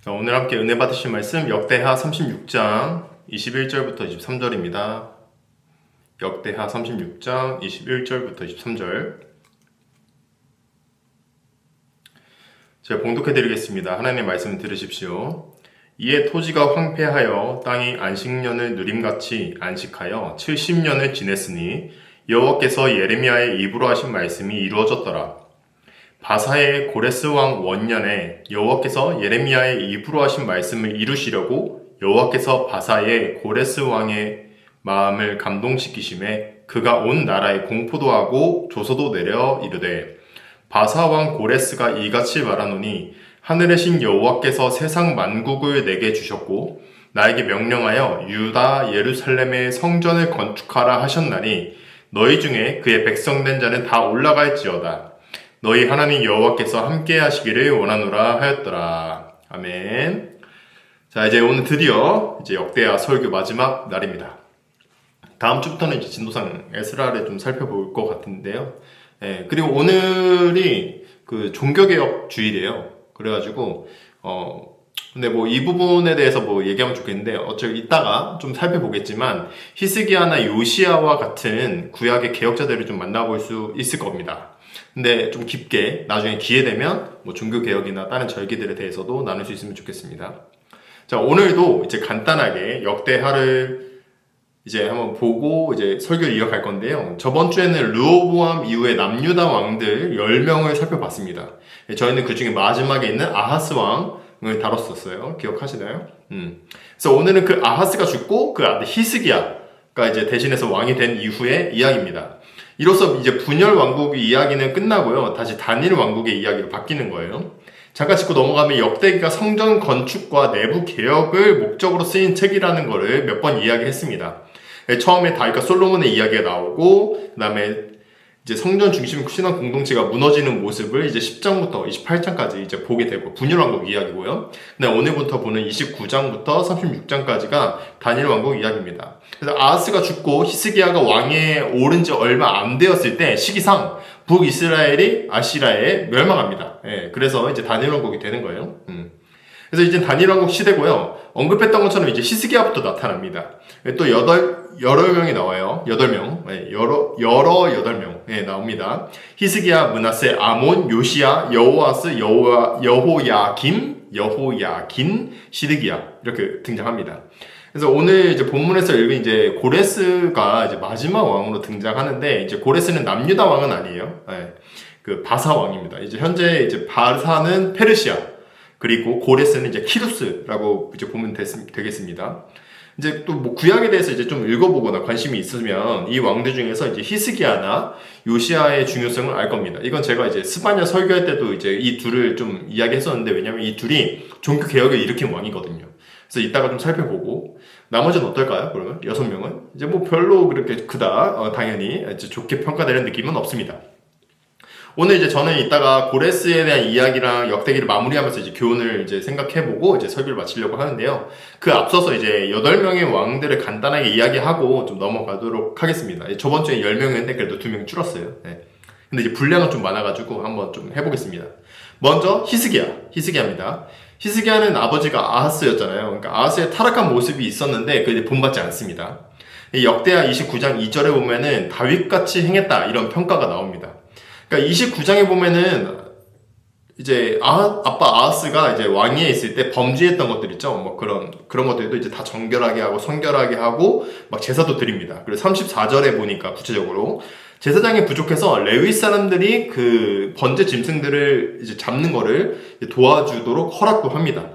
자, 오늘 함께 은혜 받으실 말씀 역대하 36장 21절부터 23절입니다. 역대하 36장 21절부터 23절. 제가 봉독해 드리겠습니다. 하나님의 말씀 들으십시오. 이에 토지가 황폐하여 땅이 안식년을 누림같이 안식하여 70년을 지냈으니 여호와께서 예레미야의 입으로 하신 말씀이 이루어졌더라. 바사의 고레스 왕 원년에 여호와께서 예레미야의 입으로 하신 말씀을 이루시려고 여호와께서 바사의 고레스 왕의 마음을 감동시키심에 그가 온 나라에 공포도 하고 조서도 내려 이르되 바사 왕 고레스가 이같이 말하노니 하늘의 신 여호와께서 세상 만국을 내게 주셨고 나에게 명령하여 유다 예루살렘의 성전을 건축하라 하셨나니 너희 중에 그의 백성된 자는 다 올라갈지어다. 너희 하나님 여호와께서 함께 하시기를 원하노라 하였더라. 아멘. 자, 이제 오늘 드디어 역대하 설교 마지막 날입니다. 다음 주부터는 이제 진도상 에스라를 좀 살펴볼 것 같은데요. 그리고 오늘이 그 종교개혁 주일이에요. 그래가지고 근데 뭐 이 부분에 대해서 뭐 얘기하면 좋겠는데 어차피 이따가 좀 살펴보겠지만 히스기야나 요시야와 같은 구약의 개혁자들을 좀 만나볼 수 있을 겁니다. 근데 좀 깊게 나중에 기회 되면 뭐 종교개혁이나 다른 절기들에 대해서도 나눌 수 있으면 좋겠습니다. 자, 오늘도 이제 간단하게 역대하를 이제 한번 보고 이제 설교를 이어갈 건데요. 저번 주에는 르호보암 이후에 남유다 왕들 10명을 살펴봤습니다. 저희는 그 중에 마지막에 있는 아하스 왕을 다뤘었어요. 기억하시나요? 그래서 오늘은 그 아하스가 죽고 그 아들 히스기야가 이제 대신해서 왕이 된 이후의 이야기입니다. 이로써 이제 분열 왕국의 이야기는 끝나고요. 다시 단일 왕국의 이야기로 바뀌는 거예요. 잠깐 짚고 넘어가면 역대기가 성전 건축과 내부 개혁을 목적으로 쓰인 책이라는 거를 몇 번 이야기했습니다. 처음에 다윗과 솔로몬의 이야기가 나오고, 그 다음에 이제 성전 중심 신앙 공동체가 무너지는 모습을 이제 10장부터 28장까지 이제 보게 되고, 분열왕국 이야기고요. 근데 오늘부터 보는 29장부터 36장까지가 단일 왕국 이야기입니다. 그래서 아하스가 죽고 히스기야가 왕에 오른 지 얼마 안 되었을 때 시기상 북이스라엘이 아시라에 멸망합니다. 그래서 이제 단일 왕국이 되는 거예요. 그래서 이제 단일 왕국 시대고요. 언급했던 것처럼 이제 히스기야부터 나타납니다. 또 여러 명이 나와요. 8명. 여러 8명. 나옵니다. 히스기야, 므낫세, 아몬, 요시야, 여호아스, 여호야긴, 시드기야. 이렇게 등장합니다. 그래서 오늘 이제 본문에서 읽은 이제 고레스가 이제 마지막 왕으로 등장하는데, 이제 고레스는 남유다 왕은 아니에요. 그 바사 왕입니다. 이제 현재 이제 바사는 페르시아, 그리고 고레스는 이제 키루스라고 이제 보면 되겠습니다. 이제 또 뭐 구약에 대해서 이제 좀 읽어보거나 관심이 있으면 이 왕들 중에서 이제 히스기야나 요시야의 중요성을 알 겁니다. 이건 제가 이제 스바냐 설교할 때도 이제 이 둘을 좀 이야기했었는데, 왜냐면 이 둘이 종교 개혁을 일으킨 왕이거든요. 그래서 이따가 좀 살펴보고, 나머지는 어떨까요? 그러면 6명은 이제 뭐 별로 그렇게 크다, 당연히 이제 좋게 평가되는 느낌은 없습니다. 오늘 이제 저는 이따가 고레스에 대한 이야기랑 역대기를 마무리하면서 이제 교훈을 이제 생각해보고 이제 설교를 마치려고 하는데요. 그 앞서서 이제 8명의 왕들을 간단하게 이야기하고 좀 넘어가도록 하겠습니다. 저번 주에 10명이었는데 그래도 2명이 줄었어요. 근데 이제 분량은 좀 많아가지고 한번 좀 해보겠습니다. 먼저 히스기야입니다. 히스기야는 아버지가 아하스였잖아요. 그러니까 아하스의 타락한 모습이 있었는데 그게 본받지 않습니다. 역대하 29장 2절에 보면은 다윗같이 행했다, 이런 평가가 나옵니다. 그러니까 29장에 보면은 이제 아빠 아하스가 이제 왕위에 있을 때 범죄했던 것들 있죠. 뭐 그런 것들도 이제 다 정결하게 하고 성결하게 하고 막 제사도 드립니다. 그리고 34절에 보니까 구체적으로 제사장이 부족해서 레위 사람들이 그 번제 짐승들을 이제 잡는 거를 도와주도록 허락도 합니다.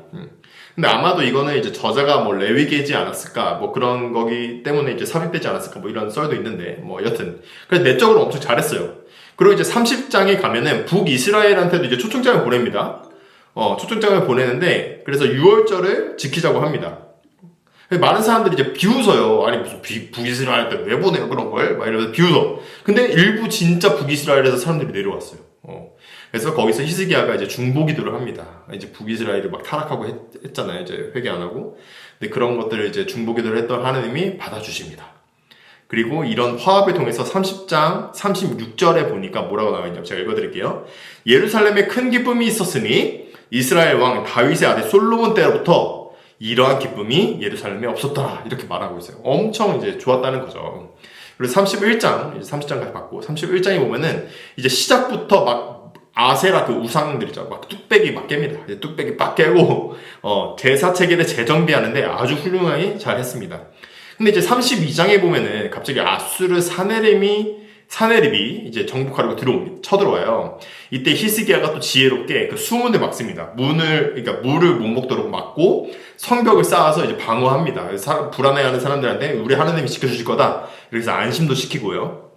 근데 아마도 이거는 이제 저자가 뭐 레위계지 않았을까, 뭐 그런 거기 때문에 이제 삽입되지 않았을까, 뭐 이런 썰도 있는데, 뭐 여튼 그래서 내적으로 엄청 잘했어요. 그리고 이제 30장에 가면은 북이스라엘한테도 이제 초청장을 보냅니다. 초청장을 보내는데, 그래서 6월절을 지키자고 합니다. 많은 사람들이 이제 비웃어요. 아니, 무슨 북이스라엘한테 왜 보내요, 그런 걸? 막 이러면서 비웃어. 근데 일부 진짜 북이스라엘에서 사람들이 내려왔어요. 그래서 거기서 히스기야가 이제 중보기도를 합니다. 이제 북이스라엘이 막 타락하고 했잖아요. 이제 회개 안 하고. 근데 그런 것들을 이제 중보기도를 했던 하느님이 받아주십니다. 그리고 이런 화합을 통해서 30장 36절에 보니까 뭐라고 나와 있냐면 제가 읽어드릴게요. 예루살렘에 큰 기쁨이 있었으니 이스라엘 왕 다윗의 아들 솔로몬 때로부터 이러한 기쁨이 예루살렘에 없었더라. 이렇게 말하고 있어요. 엄청 이제 좋았다는 거죠. 그리고 31장, 이제 30장까지 봤고, 31장에 보면은 이제 시작부터 막 아세라 그 우상들이죠. 막 뚝배기 막 깹니다. 이제 뚝배기 막 깨고, 제사 체계를 재정비하는데 아주 훌륭하게 잘 했습니다. 근데 이제 32장에 보면은 갑자기 아수르 사네립이 이제 정복하려고 쳐들어와요. 이때 히스기야가 또 지혜롭게 그 수문을 막습니다. 그러니까 물을 못 먹도록 막고 성벽을 쌓아서 이제 방어합니다. 불안해하는 사람들한테 우리 하나님이 지켜주실 거다. 그래서 안심도 시키고요.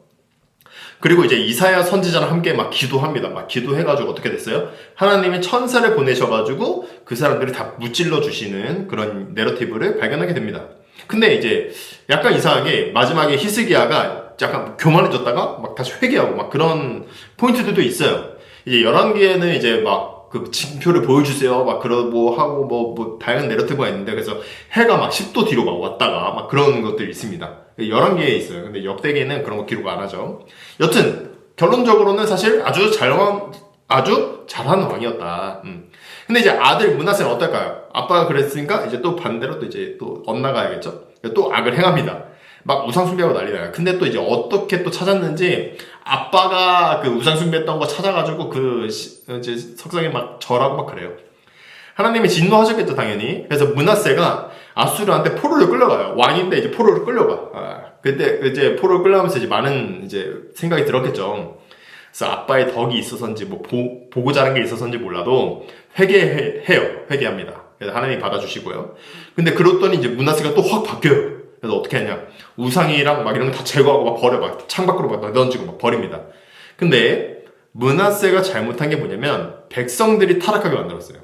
그리고 이제 이사야 선지자랑 함께 막 기도합니다. 막 기도해가지고 어떻게 됐어요? 하나님이 천사를 보내셔가지고 그 사람들을 다 무찔러 주시는 그런 내러티브를 발견하게 됩니다. 근데 이제 약간 이상하게 마지막에 히스기야가 약간 교만해졌다가 막 다시 회개하고 막 그런 포인트들도 있어요. 이제 11개는 이제 막 그 징표를 보여주세요. 막 그러고 하고 뭐 다양한 내러티브가 있는데 그래서 해가 막 10도 뒤로 막 왔다가 막 그런 것들이 있습니다. 11개에 있어요. 근데 역대기에는 그런 거 기록 안 하죠. 여튼 결론적으로는 사실 아주 잘한 왕이었다. 근데 이제 아들 므낫세는 어떨까요? 아빠가 그랬으니까 이제 또 반대로 또 이제 또 엇나가야겠죠? 또 악을 행합니다. 막 우상숭배하고 난리나요. 근데 또 이제 어떻게 또 찾았는지 아빠가 그 우상숭배했던 거 찾아가지고 이제 석상에 막 절하고 막 그래요. 하나님이 진노하셨겠죠, 당연히. 그래서 므낫세가 아수르한테 포로를 끌려가요. 왕인데 이제 포로를 끌려가. 그때 이제 포로를 끌려가면서 이제 많은 이제 생각이 들었겠죠. 그래서 아빠의 덕이 있어서인지 뭐 보고 자란 게 있어서인지 몰라도 회개합니다. 그래서 하나님이 받아주시고요. 근데 그랬더니 이제 므낫세가 또 확 바뀌어요. 그래서 어떻게 하냐? 우상이랑 막 이런 거 다 제거하고 막 버려. 막 창밖으로 막 던지고 막 버립니다. 근데 므낫세가 잘못한 게 뭐냐면 백성들이 타락하게 만들었어요.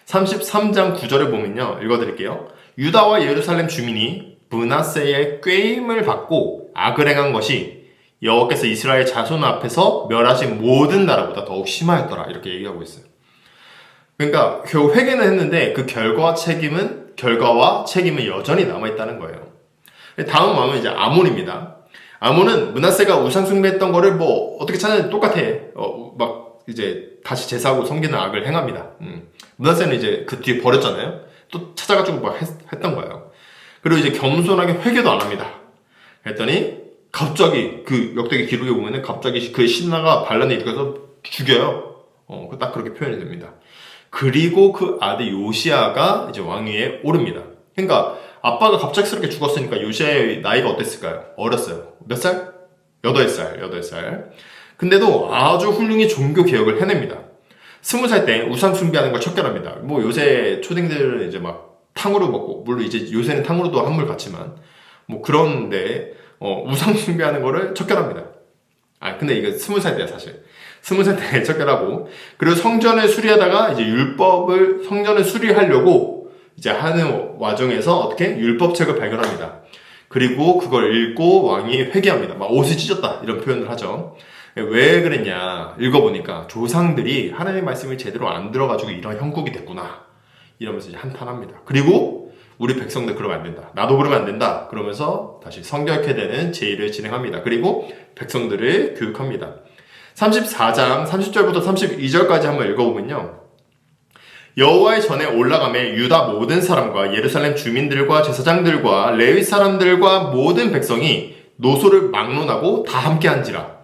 33장 9절을 보면요. 읽어드릴게요. 유다와 예루살렘 주민이 므낫세의 꾀임을 받고 악을 행한 것이 여호와께서 이스라엘 자손 앞에서 멸하신 모든 나라보다 더욱 심하였더라. 이렇게 얘기하고 있어요. 그러니까 겨우 회개는 했는데 그 결과와 책임은 여전히 남아있다는 거예요. 다음 왕은 이제 아몬입니다. 아몬은 므낫세가 우상숭배했던 거를 뭐 어떻게 찾았는지 똑같아. 막 이제 다시 제사하고 섬기는 악을 행합니다. 므낫세는 이제 그 뒤에 버렸잖아요. 또 찾아가지고 막 했던 거예요. 그리고 이제 겸손하게 회개도 안 합니다. 그랬더니 갑자기 그 역대기 기록에 보면은 갑자기 그의 신하가 반란에 일으켜서 죽여요. 딱 그렇게 표현이 됩니다. 그리고 그 아들 요시아가 이제 왕위에 오릅니다. 그러니까 아빠가 갑작스럽게 죽었으니까 요시아의 나이가 어땠을까요? 어렸어요. 몇 살? 8살. 근데도 아주 훌륭히 종교 개혁을 해냅니다. 20살 때 우상 숭배하는 걸 척결합니다. 뭐 요새 초딩들은 이제 막 탕후루 먹고, 물론 이제 요새는 탕후루도 한물 같지만 뭐 그런데 우상 숭배하는 거를 척결합니다. 근데 이거 20살 때야 사실. 20살 때 척결하고, 그리고 성전을 수리하다가 이제 성전을 수리하려고 이제 하는 와중에서 어떻게 율법책을 발견합니다. 그리고 그걸 읽고 왕이 회개합니다. 막 옷을 찢었다 이런 표현을 하죠. 왜 그랬냐 읽어보니까 조상들이 하나님의 말씀을 제대로 안 들어가지고 이런 형국이 됐구나 이러면서 이제 한탄합니다. 그리고 우리 백성들 그러면 안 된다. 나도 그러면 안 된다. 그러면서 다시 성결케 되는 제의를 진행합니다. 그리고 백성들을 교육합니다. 34장 30절부터 32절까지 한번 읽어보면요. 여호와의 전에 올라가매 유다 모든 사람과 예루살렘 주민들과 제사장들과 레위 사람들과 모든 백성이 노소를 막론하고 다 함께한지라.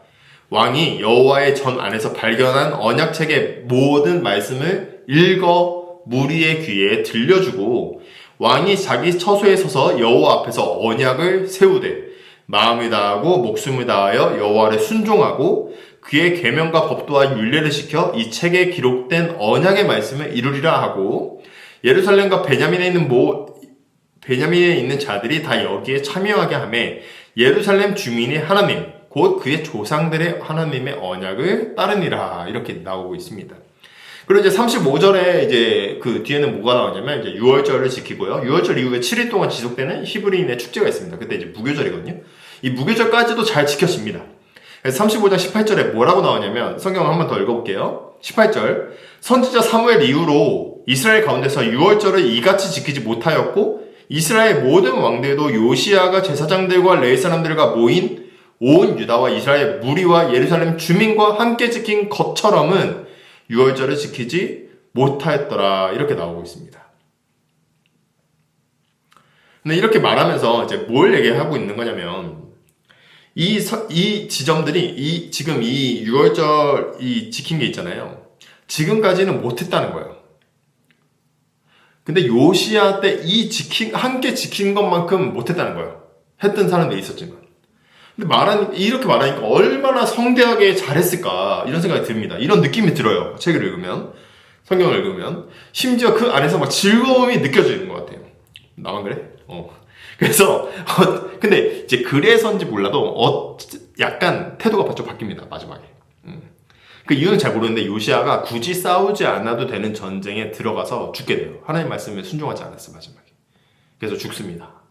왕이 여호와의 전 안에서 발견한 언약책의 모든 말씀을 읽어 무리의 귀에 들려주고, 왕이 자기 처소에 서서 여호와 앞에서 언약을 세우되 마음을 다하고 목숨을 다하여 여호와를 순종하고 그의 계명과 법도와 율례를 지켜 이 책에 기록된 언약의 말씀을 이루리라 하고, 예루살렘과 베냐민에 있는 자들이 다 여기에 참여하게 하매 예루살렘 주민의 하나님 곧 그의 조상들의 하나님의 언약을 따르니라. 이렇게 나오고 있습니다. 그리고 이제 35절에 이제 그 뒤에는 뭐가 나오냐면 이제 유월절을 지키고요. 유월절 이후에 7일 동안 지속되는 히브리인의 축제가 있습니다. 그때 이제 무교절이거든요. 이 무교절까지도 잘 지켰습니다. 35장 18절에 뭐라고 나오냐면 성경을 한 번 더 읽어볼게요. 18절. 선지자 사무엘 이후로 이스라엘 가운데서 유월절을 이같이 지키지 못하였고 이스라엘 모든 왕들도 요시아가 제사장들과 레위 사람들과 모인 온 유다와 이스라엘 무리와 예루살렘 주민과 함께 지킨 것처럼은 유월절을 지키지 못하였더라 이렇게 나오고 있습니다. 근데 이렇게 말하면서 이제 뭘 얘기하고 있는 거냐면 이 지점들이 지금 이 6월절 지킨 게 있잖아요. 지금까지는 못했다는 거예요. 근데 요시야 때 함께 지킨 것만큼 못했다는 거예요. 했던 사람들이 있었지만. 근데 이렇게 말하니까 얼마나 성대하게 잘했을까 이런 생각이 듭니다. 이런 느낌이 들어요. 책을 읽으면, 성경을 읽으면. 심지어 그 안에서 막 즐거움이 느껴지는 것 같아요. 나만 그래? 그래서 근데 이제 그래서인지 몰라도 약간 태도가 좀 바뀝니다. 마지막에. 그 이유는 잘 모르는데 요시야가 굳이 싸우지 않아도 되는 전쟁에 들어가서 죽게 돼요. 하나님 말씀에 순종하지 않았어요. 마지막에. 그래서 죽습니다.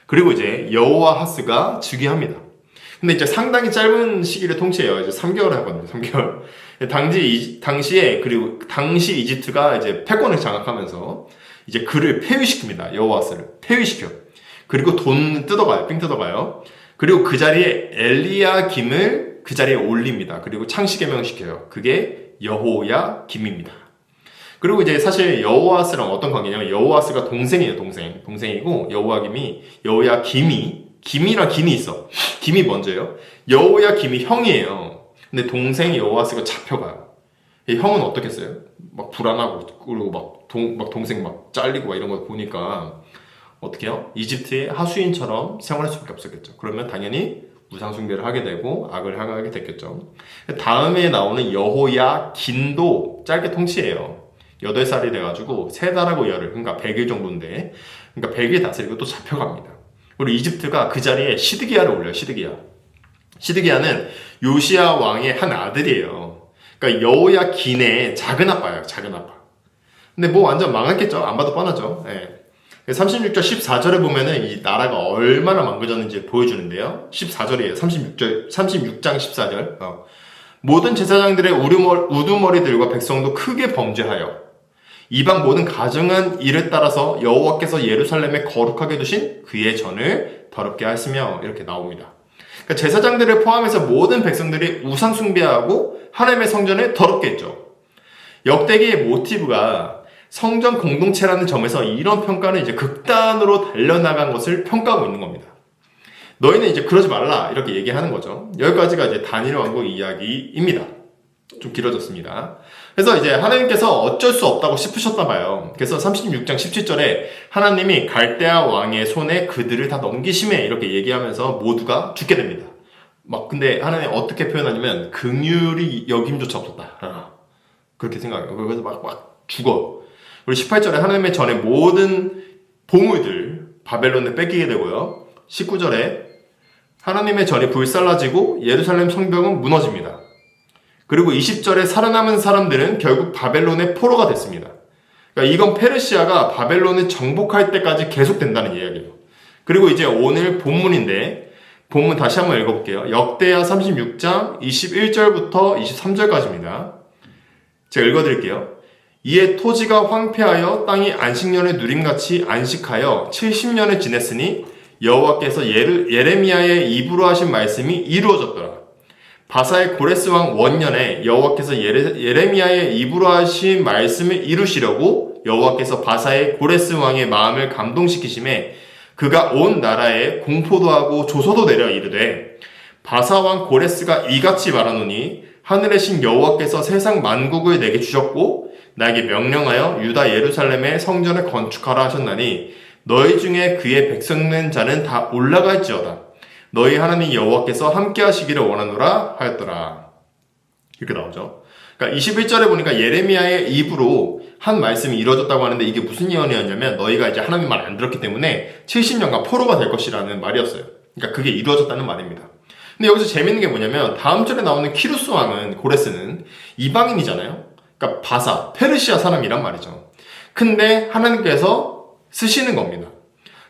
그리고 이제 여호아하스가 즉위합니다. 근데 이제 상당히 짧은 시기를 통치해요. 이제 3개월 하거든요. 3개월. 당시 이집트가 이제 패권을 장악하면서 이제 그를 폐위시킵니다. 여호아스를 폐위시켜. 그리고 돈 뜯어가요. 삥 뜯어가요. 그리고 그 자리에 엘리야김을 그 자리에 올립니다. 그리고 창시개명시켜요. 그게 여호야김입니다. 그리고 이제 사실 여호아스랑 어떤 관계냐면 여호아스가 동생이에요. 동생이고 여호야김이 김이랑 김이 있어. 김이 먼저예요. 여호야김이 형이에요. 근데 동생이 여호아스가 잡혀가요. 형은 어떻겠어요? 막 불안하고 그리고 막 동생 막 잘리고 막 이런 거 보니까 어떻게 해요? 이집트의 하수인처럼 생활할 수밖에 없었겠죠. 그러면 당연히 우상숭배를 하게 되고 악을 행하게 됐겠죠. 다음에 나오는 여호야긴도 짧게 통치해요. 8살이 돼가지고 3달하고 열흘, 그러니까 100일 정도인데, 그러니까 100일 다스리고 또 잡혀갑니다. 그리고 이집트가 그 자리에 시드기야를 올려요. 시드기야는 요시야 왕의 한 아들이에요. 그러니까 여호야긴의 작은 아빠예요. 작은 아빠. 근데 뭐 완전 망했겠죠. 안 봐도 뻔하죠. 네. 36절 14절에 보면은 이 나라가 얼마나 망가졌는지 보여주는데요. 14절이에요. 36장 14절. 모든 제사장들의 우두머리들과 백성도 크게 범죄하여 이방 모든 가증한 일을 따라서 여호와께서 예루살렘에 거룩하게 두신 그의 전을 더럽게 하시며 이렇게 나옵니다. 그러니까 제사장들을 포함해서 모든 백성들이 우상 숭배하고 하나님의 성전을 더럽게 했죠. 역대기의 모티브가 성전 공동체라는 점에서 이런 평가는 이제 극단으로 달려나간 것을 평가하고 있는 겁니다. 너희는 이제 그러지 말라 이렇게 얘기하는 거죠. 여기까지가 이제 다니엘 왕국 이야기입니다. 좀 길어졌습니다. 그래서 이제 하나님께서 어쩔 수 없다고 싶으셨나 봐요. 그래서 36장 17절에 하나님이 갈대아 왕의 손에 그들을 다 넘기심에 이렇게 얘기하면서 모두가 죽게 됩니다. 근데 하나님 어떻게 표현하냐면 긍휼이 여김조차 없었다. 그렇게 생각해요. 그래서 막 죽어. 그리고 18절에 하나님의 전에 모든 보물들 바벨론에 뺏기게 되고요. 19절에 하나님의 전이 불살라지고 예루살렘 성벽은 무너집니다. 그리고 20절에 살아남은 사람들은 결국 바벨론의 포로가 됐습니다. 그러니까 이건 페르시아가 바벨론을 정복할 때까지 계속된다는 이야기예요. 그리고 이제 오늘 본문인데 본문 다시 한번 읽어볼게요. 역대하 36장 21절부터 23절까지입니다. 제가 읽어드릴게요. 이에 토지가 황폐하여 땅이 안식년을 누림같이 안식하여 70년을 지냈으니 여호와께서 예레미야의 입으로 하신 말씀이 이루어졌더라. 바사의 고레스 왕 원년에 여호와께서 예레미야의 입으로 하신 말씀을 이루시려고 여호와께서 바사의 고레스 왕의 마음을 감동시키심에 그가 온 나라에 공포도 하고 조소도 내려 이르되 바사 왕 고레스가 이같이 말하노니 하늘의 신 여호와께서 세상 만국을 내게 주셨고 나에게 명령하여 유다 예루살렘의 성전을 건축하라 하셨나니 너희 중에 그의 백성 된 자는 다 올라갈지어다. 너희 하나님 여호와께서 함께 하시기를 원하노라 하였더라. 이렇게 나오죠. 그러니까 21절에 보니까 예레미야의 입으로 한 말씀이 이루어졌다고 하는데 이게 무슨 예언이었냐면 너희가 이제 하나님 말 안 들었기 때문에 70년간 포로가 될 것이라는 말이었어요. 그러니까 그게 이루어졌다는 말입니다. 근데 여기서 재밌는 게 뭐냐면 다음 절에 나오는 키루스 왕은 고레스는 이방인이잖아요. 그러니까 바사, 페르시아 사람이란 말이죠. 근데 하나님께서 쓰시는 겁니다.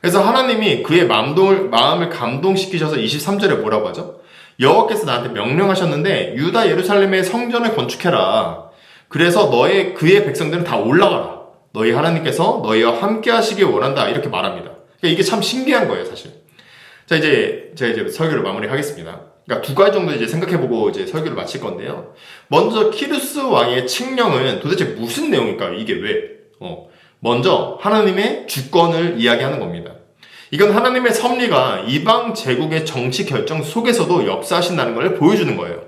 그래서 하나님이 그의 마음을 감동시키셔서 23절에 뭐라고 하죠? 여호와께서 나한테 명령하셨는데 유다 예루살렘의 성전을 건축해라. 그래서 그의 백성들은 다 올라가라. 너희 하나님께서 너희와 함께 하시길 원한다. 이렇게 말합니다. 그러니까 이게 참 신기한 거예요, 사실. 자, 제가 설교를 마무리하겠습니다. 그러니까 두 가지 정도 이제 생각해보고 이제 설교를 마칠 건데요. 먼저 키루스 왕의 칙령은 도대체 무슨 내용일까요? 이게 왜? 먼저 하나님의 주권을 이야기하는 겁니다. 이건 하나님의 섭리가 이방 제국의 정치 결정 속에서도 역사하신다는 걸 보여주는 거예요.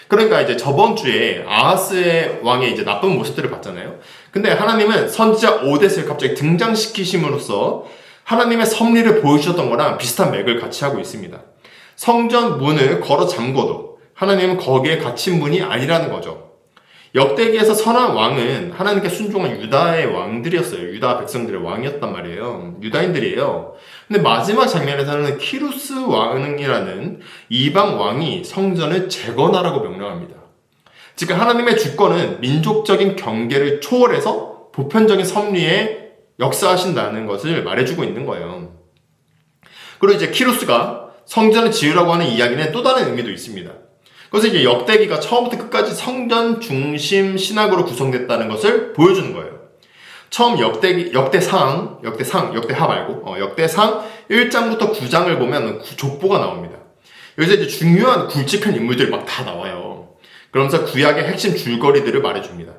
그러니까 이제 저번 주에 아하스의 왕의 이제 나쁜 모습들을 봤잖아요. 근데 하나님은 선지자 오뎃을 갑자기 등장시키심으로써 하나님의 섭리를 보여주셨던 거랑 비슷한 맥을 같이 하고 있습니다. 성전 문을 걸어 잠궈도 하나님은 거기에 갇힌 분이 아니라는 거죠. 역대기에서 선한 왕은 하나님께 순종한 유다의 왕들이었어요. 유다 백성들의 왕이었단 말이에요. 유다인들이에요. 근데 마지막 장면에서는 키루스 왕이라는 이방 왕이 성전을 재건하라고 명령합니다. 즉 하나님의 주권은 민족적인 경계를 초월해서 보편적인 섭리에 역사하신다는 것을 말해주고 있는 거예요. 그리고 이제 키루스가 성전을 지으라고 하는 이야기는 또 다른 의미도 있습니다. 그것은 이제 역대기가 처음부터 끝까지 성전 중심 신학으로 구성됐다는 것을 보여주는 거예요. 처음 역대상 1장부터 9장을 보면 족보가 나옵니다. 여기서 이제 중요한 굵직한 인물들이 막 다 나와요. 그러면서 구약의 핵심 줄거리들을 말해줍니다.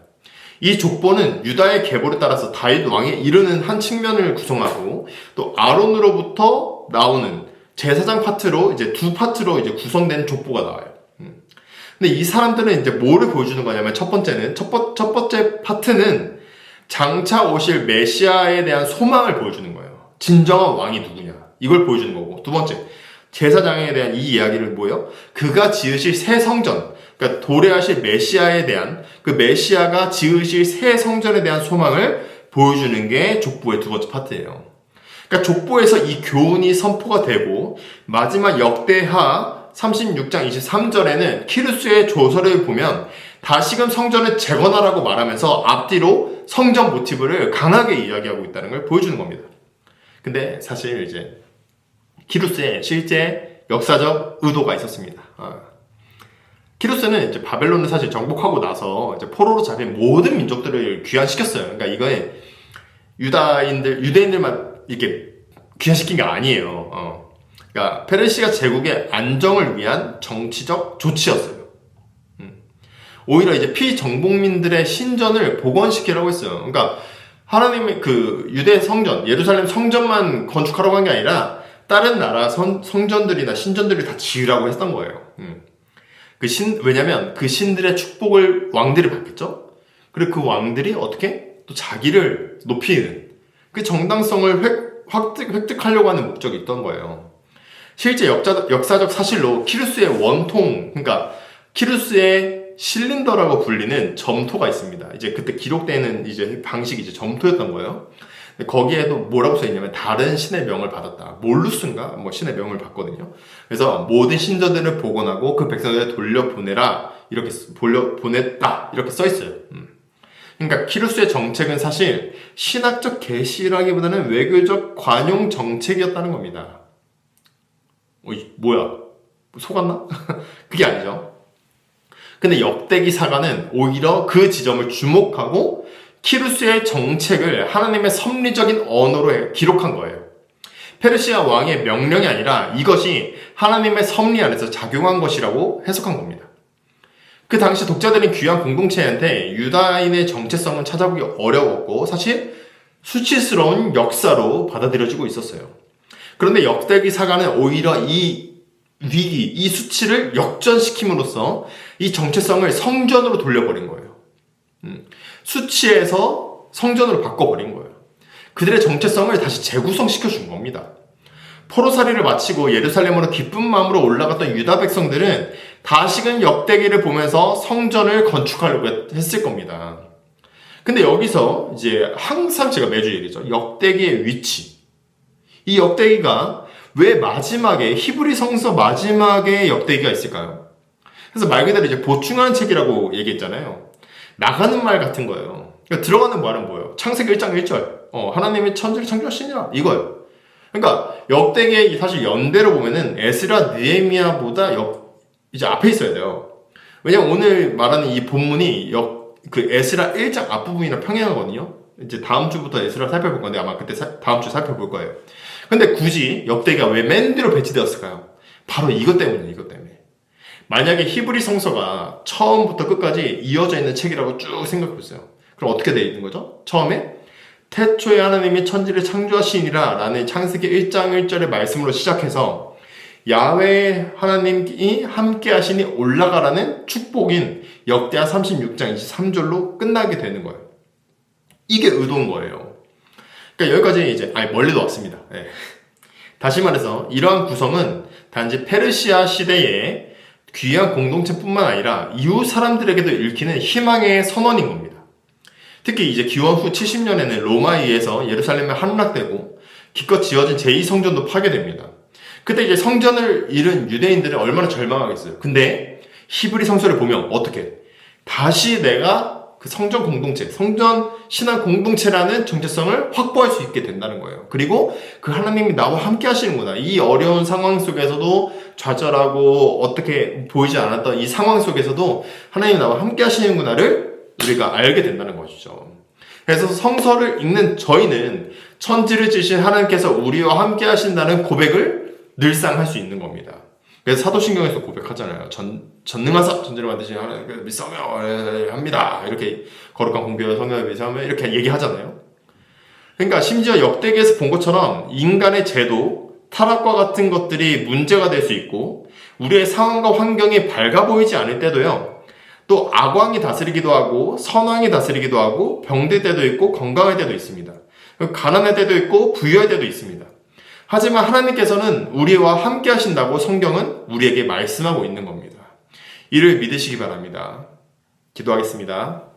이 족보는 유다의 계보에 따라서 다윗 왕에 이르는 한 측면을 구성하고 또 아론으로부터 나오는 제사장 파트로 이제 두 파트로 이제 구성된 족보가 나와요. 근데 이 사람들은 이제 뭐를 보여주는 거냐면 첫 번째 파트는 장차 오실 메시아에 대한 소망을 보여주는 거예요. 진정한 왕이 누구냐 이걸 보여주는 거고, 두 번째 제사장에 대한 이 이야기를 뭐예요? 그가 지으실 새 성전, 그러니까 도래하실 메시아에 대한 그 메시아가 지으실 새 성전에 대한 소망을 보여주는 게 족보의 두 번째 파트예요. 그러니까 족보에서 이 교훈이 선포가 되고 마지막 역대하 36장 23절에는 키루스의 조서를 보면 다시금 성전을 재건하라고 말하면서 앞뒤로 성전 모티브를 강하게 이야기하고 있다는 걸 보여주는 겁니다. 근데 사실 이제 키루스의 실제 역사적 의도가 있었습니다. 키루스는 이제 바벨론을 사실 정복하고 나서 이제 포로로 잡힌 모든 민족들을 귀환시켰어요. 그러니까 이거에 유대인들만 이렇게 귀환시킨 게 아니에요. 그러니까 페르시아 제국의 안정을 위한 정치적 조치였어요. 오히려 이제 피정복민들의 신전을 복원시키라고 했어요. 그러니까 하나님의 그 유대 성전, 예루살렘 성전만 건축하라고 한 게 아니라 다른 나라 성전들이나 신전들을 다 지으라고 했던 거예요. 왜냐면 그 신들의 축복을 왕들이 받겠죠? 그리고 그 왕들이 어떻게 또 자기를 높이는 그 정당성을 획득하려고 하는 목적이 있던 거예요. 실제 역사적 사실로 키루스의 원통, 그러니까 키루스의 실린더라고 불리는 점토가 있습니다. 이제 그때 기록되는 이제 방식이 이제 점토였던 거예요. 거기에도 뭐라고 써있냐면 다른 신의 명을 받았다. 몰루스인가? 뭐 신의 명을 받거든요. 그래서 모든 신전들을 복원하고 그 백성들을 돌려보내라. 이렇게 보냈다. 이렇게 써있어요. 그러니까 키루스의 정책은 사실 신학적 계시라기보다는 외교적 관용 정책이었다는 겁니다. 뭐야? 속았나? 그게 아니죠. 근데 역대기 사가는 오히려 그 지점을 주목하고 키루스의 정책을 하나님의 섭리적인 언어로 기록한 거예요. 페르시아 왕의 명령이 아니라 이것이 하나님의 섭리 안에서 작용한 것이라고 해석한 겁니다. 그 당시 독자들은 귀한 공동체한테 유다인의 정체성은 찾아보기 어려웠고 사실 수치스러운 역사로 받아들여지고 있었어요. 그런데 역대기 사가는 오히려 이 위기, 이 수치를 역전시킴으로써 이 정체성을 성전으로 돌려버린 거예요. 수치에서 성전으로 바꿔버린 거예요. 그들의 정체성을 다시 재구성시켜준 겁니다. 포로살이를 마치고 예루살렘으로 기쁜 마음으로 올라갔던 유다 백성들은 다시금 역대기를 보면서 성전을 건축하려고 했을 겁니다. 근데 여기서 이제 항상 제가 매주 얘기죠. 역대기의 위치. 이 역대기가 왜 마지막에 히브리 성서 마지막에 역대기가 있을까요? 그래서 말 그대로 이제 보충하는 책이라고 얘기했잖아요. 나가는 말 같은 거예요. 그러니까 들어가는 말은 뭐예요? 창세기 1장 1절. 하나님이 천지를 창조하시니라. 이거예요. 그러니까 역대기의 사실 연대로 보면은 에스라 느헤미야보다 이제 앞에 있어야 돼요. 왜냐면 오늘 말하는 이 본문이 그 에스라 1장 앞부분이랑 평행하거든요. 이제 다음 주부터 에스라 살펴볼 건데 아마 그때 다음 주 살펴볼 거예요. 근데 굳이 역대기가 왜 맨 뒤로 배치되었을까요? 바로 이것 때문이에요. 이것 때문에. 만약에 히브리 성서가 처음부터 끝까지 이어져 있는 책이라고 쭉 생각해 보세요. 그럼 어떻게 되어 있는 거죠? 처음에 태초에 하나님이 천지를 창조하시니라 라는 창세기 1장 1절의 말씀으로 시작해서 야훼 하나님이 함께 하시니 올라가라는 축복인 역대하 36장 23절로 끝나게 되는 거예요. 이게 의도인 거예요. 그러니까 여기까지 이제 멀리도 왔습니다. 네. 다시 말해서 이러한 구성은 단지 페르시아 시대의 귀한 공동체뿐만 아니라 이웃 사람들에게도 읽히는 희망의 선언인 겁니다. 특히 이제 기원 후 70년에는 로마에 의해서 예루살렘이 함락되고 기껏 지어진 제2성전도 파괴됩니다. 그때 이제 성전을 잃은 유대인들은 얼마나 절망하겠어요. 근데 히브리 성서를 보면 어떻게 다시 내가 그 성전 공동체, 성전 신앙 공동체라는 정체성을 확보할 수 있게 된다는 거예요. 그리고 그 하나님이 나와 함께 하시는구나. 이 어려운 상황 속에서도 좌절하고 어떻게 보이지 않았던 이 상황 속에서도 하나님이 나와 함께 하시는구나를 우리가 알게 된다는 것이죠. 그래서 성서를 읽는 저희는 천지를 지으신 하나님께서 우리와 함께 하신다는 고백을 늘상 할 수 있는 겁니다. 그래서 사도신경에서 고백하잖아요. 전능하사 천지를 만드신 하나님께서 믿사오며 합니다. 이렇게 거룩한 공비와 성령을 믿사오며 이렇게 얘기하잖아요. 그러니까 심지어 역대기에서 본 것처럼 인간의 제도, 타락과 같은 것들이 문제가 될 수 있고 우리의 상황과 환경이 밝아 보이지 않을 때도요. 또 악왕이 다스리기도 하고 선왕이 다스리기도 하고 병들 때도 있고 건강할 때도 있습니다. 가난할 때도 있고 부유할 때도 있습니다. 하지만 하나님께서는 우리와 함께 하신다고 성경은 우리에게 말씀하고 있는 겁니다. 이를 믿으시기 바랍니다. 기도하겠습니다.